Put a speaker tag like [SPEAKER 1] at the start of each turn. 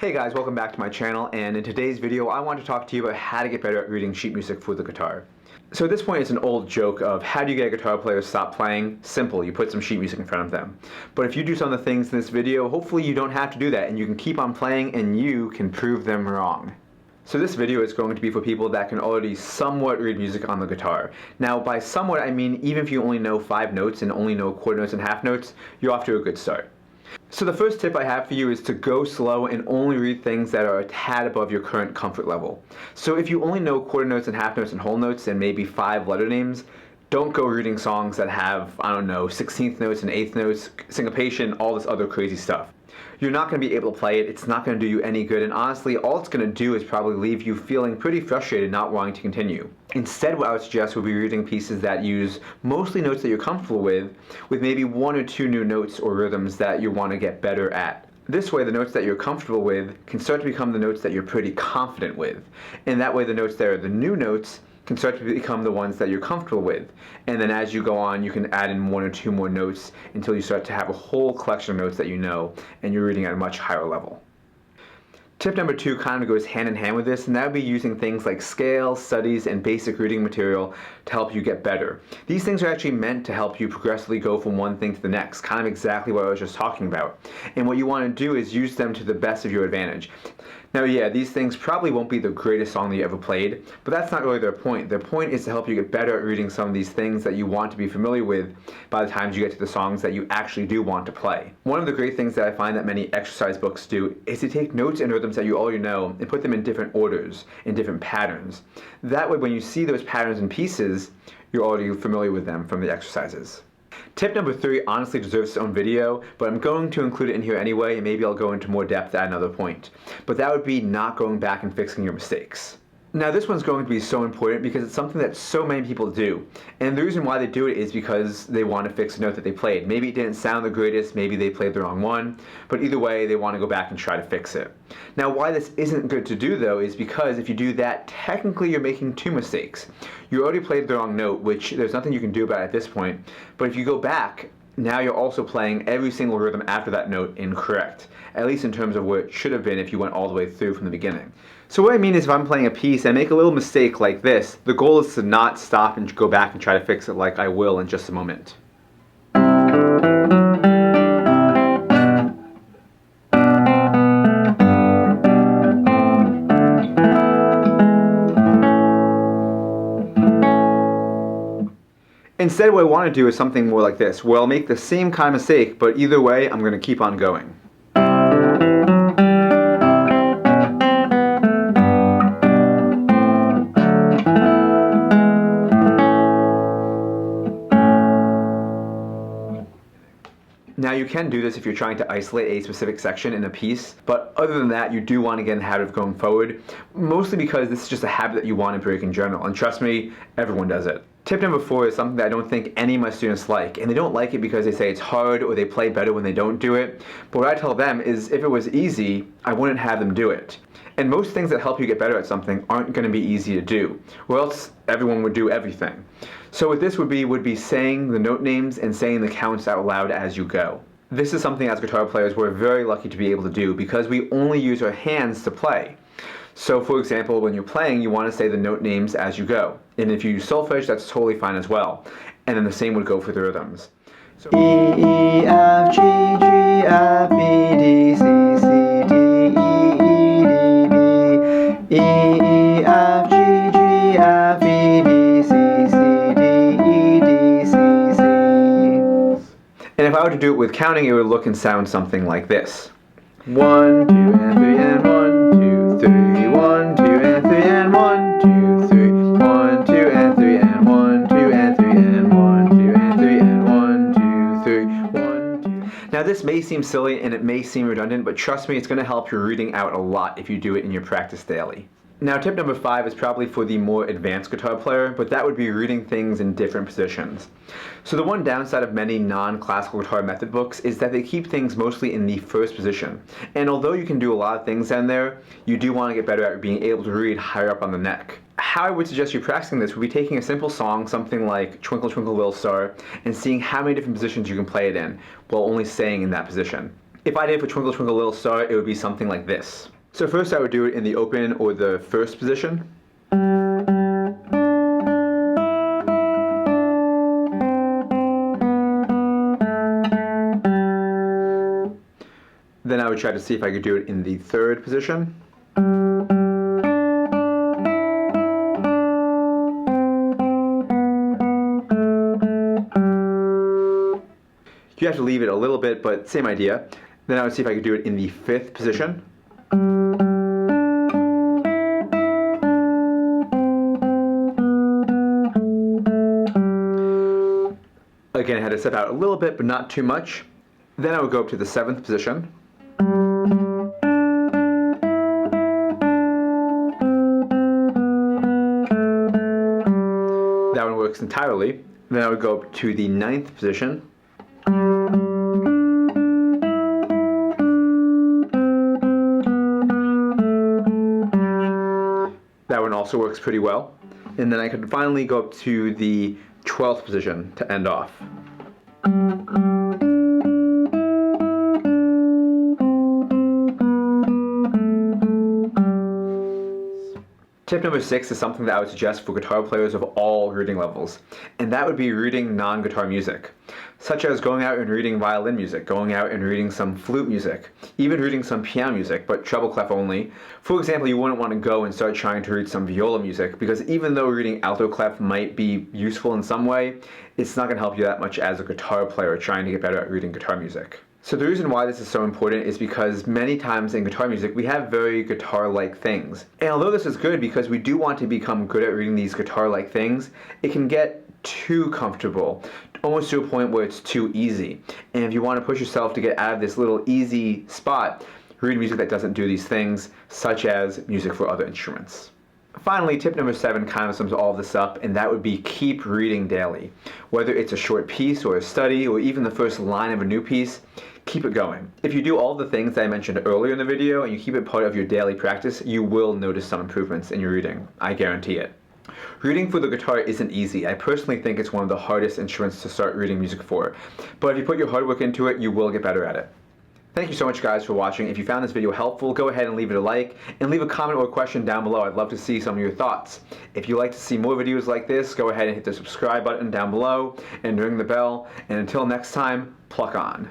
[SPEAKER 1] Hey guys, welcome back to my channel, and in today's video I want to talk to you about how to get better at reading sheet music for the guitar. So at this point it's an old joke of how do you get a guitar player to stop playing? Simple, you put some sheet music in front of them. But if you do some of the things in this video, hopefully you don't have to do that and you can keep on playing and you can prove them wrong. So this video is going to be for people that can already somewhat read music on the guitar. Now by somewhat I mean even if you only know 5 notes and only know quarter notes and half notes, you're off to a good start. So the first tip I have for you is to go slow and only read things that are a tad above your current comfort level. So if you only know quarter notes and half notes and whole notes and maybe 5 letter names, don't go reading songs that have, I don't know, 16th notes and 8th notes, syncopation, all this other crazy stuff. You're not going to be able to play it, it's not going to do you any good, and honestly all it's going to do is probably leave you feeling pretty frustrated not wanting to continue. Instead what I would suggest would be reading pieces that use mostly notes that you're comfortable with maybe 1 or 2 new notes or rhythms that you want to get better at. This way the notes that you're comfortable with can start to become the notes that you're pretty confident with, and that way the notes that are the new notes can start to become the ones that you're comfortable with. And then as you go on, you can add in 1 or 2 more notes until you start to have a whole collection of notes that you know, and you're reading at a much higher level. Tip number 2 kind of goes hand in hand with this, and that would be using things like scales, studies, and basic reading material to help you get better. These things are actually meant to help you progressively go from one thing to the next, kind of exactly what I was just talking about. And what you want to do is use them to the best of your advantage. Now yeah, these things probably won't be the greatest song that you ever played, but that's not really their point. Their point is to help you get better at reading some of these things that you want to be familiar with by the time you get to the songs that you actually do want to play. One of the great things that I find that many exercise books do is to take notes and rhythms that you already know and put them in different orders, in different patterns. That way when you see those patterns and pieces, you're already familiar with them from the exercises. Tip number 3 honestly deserves its own video, but I'm going to include it in here anyway, and maybe I'll go into more depth at another point. But that would be not going back and fixing your mistakes. Now this one's going to be so important because it's something that so many people do. And the reason why they do it is because they want to fix a note that they played. Maybe it didn't sound the greatest, maybe they played the wrong one, but either way they want to go back and try to fix it. Now why this isn't good to do though is because if you do that, technically you're making 2 mistakes. You already played the wrong note, which there's nothing you can do about it at this point, but if you go back, now you're also playing every single rhythm after that note incorrect, at least in terms of where it should have been if you went all the way through from the beginning. So what I mean is if I'm playing a piece and I make a little mistake like this, the goal is to not stop and go back and try to fix it like I will in just a moment. Instead what I want to do is something more like this, where I'll make the same kind of mistake, but either way I'm going to keep on going. Now you can do this if you're trying to isolate a specific section in a piece, but other than that you do want to get in the habit of going forward, mostly because this is just a habit that you want to break in general, and trust me, everyone does it. Tip number 4 is something that I don't think any of my students like, and they don't like it because they say it's hard or they play better when they don't do it, but what I tell them is if it was easy, I wouldn't have them do it. And most things that help you get better at something aren't going to be easy to do, or else everyone would do everything. So what this would be saying the note names and saying the counts out loud as you go. This is something as guitar players we're very lucky to be able to do because we only use our hands to play. So for example, when you're playing, you want to say the note names as you go. And if you use solfege, that's totally fine as well. And then the same would go for the rhythms. So E, E, F, G, G, F, E, D, C, C, D, E, E, D, D, E, E, F, G, G, F, E, D, C, C, D, E, D, C, C. And if I were to do it with counting, it would look and sound something like this. 1, 2, and 3, and 1, 2, 3, 1, 2, and 3, and 1, 2, 3, 1, 2, and 3, and 1, 2, and 3, and 1, 2, and 3, and 1, 2, 3, 1, 2. Now this may seem silly and it may seem redundant, but trust me, it's going to help your reading out a lot if you do it in your practice daily. Now tip number 5 is probably for the more advanced guitar player, but that would be reading things in different positions. So the one downside of many non-classical guitar method books is that they keep things mostly in the first position. And although you can do a lot of things down there, you do want to get better at being able to read higher up on the neck. How I would suggest you practicing this would be taking a simple song, something like Twinkle Twinkle Little Star, and seeing how many different positions you can play it in, while only staying in that position. If I did for Twinkle Twinkle Little Star, it would be something like this. So first I would do it in the open or the first position. Then I would try to see if I could do it in the third position. You have to leave it a little bit, but same idea. Then I would see if I could do it in the fifth position. Again, I had to step out a little bit, but not too much. Then I would go up to the seventh position. That one works entirely. Then I would go up to the ninth position. That one also works pretty well. And then I could finally go up to the 12th position to end off. Tip number 6 is something that I would suggest for guitar players of all reading levels, and that would be reading non-guitar music, such as going out and reading violin music, going out and reading some flute music, even reading some piano music, but treble clef only. For example, you wouldn't want to go and start trying to read some viola music, because even though reading alto clef might be useful in some way, it's not going to help you that much as a guitar player trying to get better at reading guitar music. So the reason why this is so important is because many times in guitar music we have very guitar-like things. And although this is good because we do want to become good at reading these guitar-like things, it can get too comfortable, almost to a point where it's too easy. And if you want to push yourself to get out of this little easy spot, read music that doesn't do these things, such as music for other instruments. Finally, tip number 7 kind of sums all of this up, and that would be keep reading daily. Whether it's a short piece or a study or even the first line of a new piece, keep it going. If you do all the things that I mentioned earlier in the video and you keep it part of your daily practice, you will notice some improvements in your reading. I guarantee it. Reading for the guitar isn't easy. I personally think it's one of the hardest instruments to start reading music for. But if you put your hard work into it, you will get better at it. Thank you so much guys for watching. If you found this video helpful, go ahead and leave it a like and leave a comment or a question down below. I'd love to see some of your thoughts. If you'd like to see more videos like this, go ahead and hit the subscribe button down below and ring the bell. And until next time, pluck on.